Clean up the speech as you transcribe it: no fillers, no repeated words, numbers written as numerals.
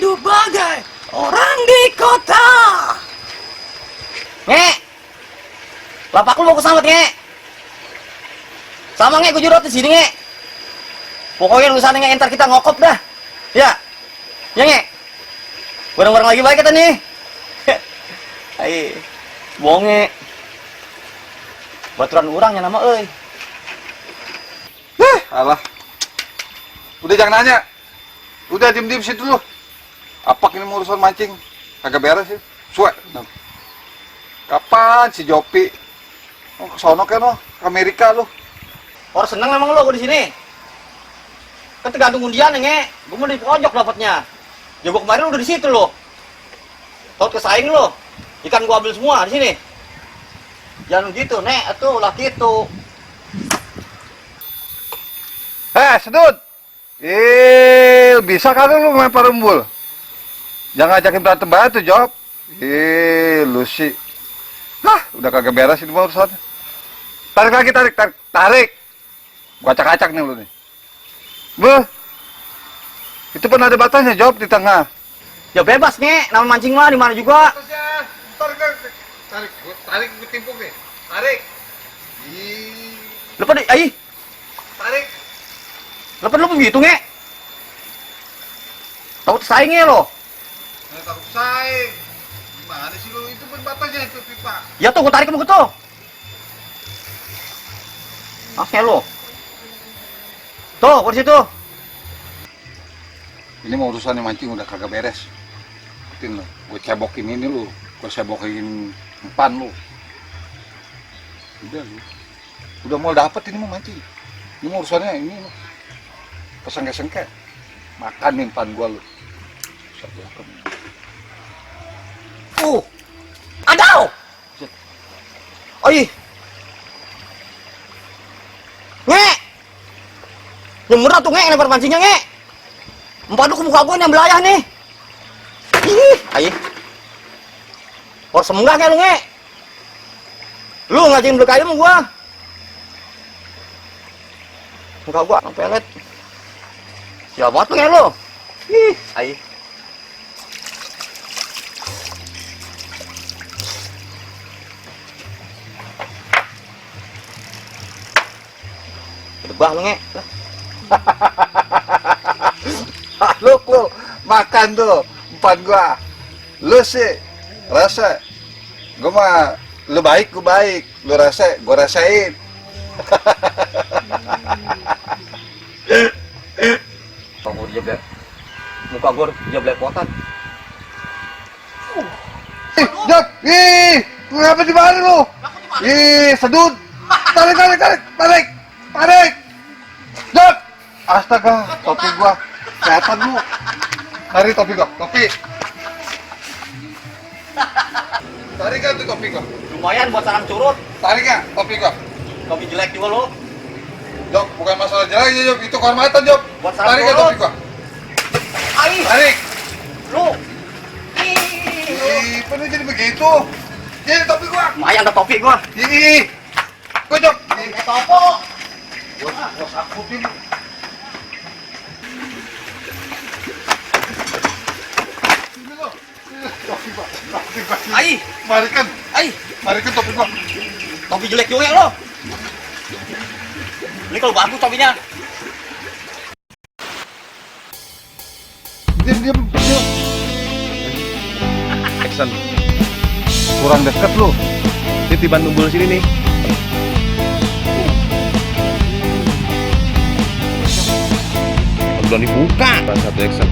hidup bagai orang di kota. Nge, lapak lu mau kesambet nge. Sama nge, gue jurut di sini nge. Pokoknya urusan nge, entar kita ngokop dah. Ya, ya nge. Bareng-bareng lagi baik kita nih. Ayo, bohong nge. Baturan urangnya nama euy. Alah. Udah jangan nanya. Udah diem-diem situ lu. Apa ini urusan mancing? Kagak beres sih. Suwe. Kapan si Jopi? Oh, ke sono kan lo, ke Amerika lu. Orang seneng emang lo gue di sini. Kan tergantung undian nge. Gue mau di pojok dapatnya. Ya gue kemarin udah di situ lo. Tahu kesaing lo. Ikan gua ambil semua di sini. Jangan gitu, nek, atuh lah gitu. Sedut. Bisa kali lu main parumbul? Jangan ajakin berantem batu, Job. Lu sih. Hah, udah kagak beres ini urusan. Tarik lagi, tarik. Gua acak-acak nih lu nih. Beuh. Itu pun ada batasnya, Job, di tengah. Ya bebas, nge. Nama mancing mah di mana juga. Tarik gue timpuk nih. Tarik. Lepas deh, ayo. Tarik. Lepas lu begitu, nge. Tahu saingnya lo. Taruh saing. Gimana sih lu? Itu pun batasnya itu pipa. Ya tuh, gue tarik kamu tuh. Masnya lo. Tuh, di situ. Ini mau urusan mancing udah kagak beres. Ikutin lo. Gue cebokin ini lu. Gue cebokin empan lu. Udah lu. Udah mau dapet ini mau mancing. Ini mau urusannya ini lu. Kesengke-sengke. Makan nih empan gua lu. Adau. Oi. Nge. Nyemurah tuh nge, lempar pancingnya nge. Empat lu ke muka gua yang belayah nih. Ih, ayo. Por semenggah nge lu nge. Lu ngajin beli kayu sama gua. Muka gua sampai pelet. Ya banget lu nge lu. Ih, ayo. Debah lu nge. Lu makan tuh empan gua. Lu sih rasa gua mah lu baik, gua baik. Lu rasa, gua rasain. Kamu dijeblek. Muka gua dijeblek potan. Jok, ngapa di mana lu? Sedut. Tarik. Jok. Astaga, topi gua. Kelihatan lu. Tarik topi gua, topi. Tarik kan tuh topi gua. Lumayan buat sarang curut. Tarik ya topi gua. Topi jelek juga lo. Jok, bukan masalah jelek ya, Jok. Itu kehormatan, Jok. Buat sarang Tarik kan curut. topi gua. Aih, Tarik. lu. Penuh jadi begitu. Jadi topi gua. Lumayan ada topi gua. Gua, Jok. Topo. Gua sakutin. Topi gua. Aih, Marikan topi gua. topi jelek juga lo. Ini kalau bagus topinya. Diam. Action. Kurang deket lu. Ini tiban numbul sini nih. Belum dibuka. Satu action.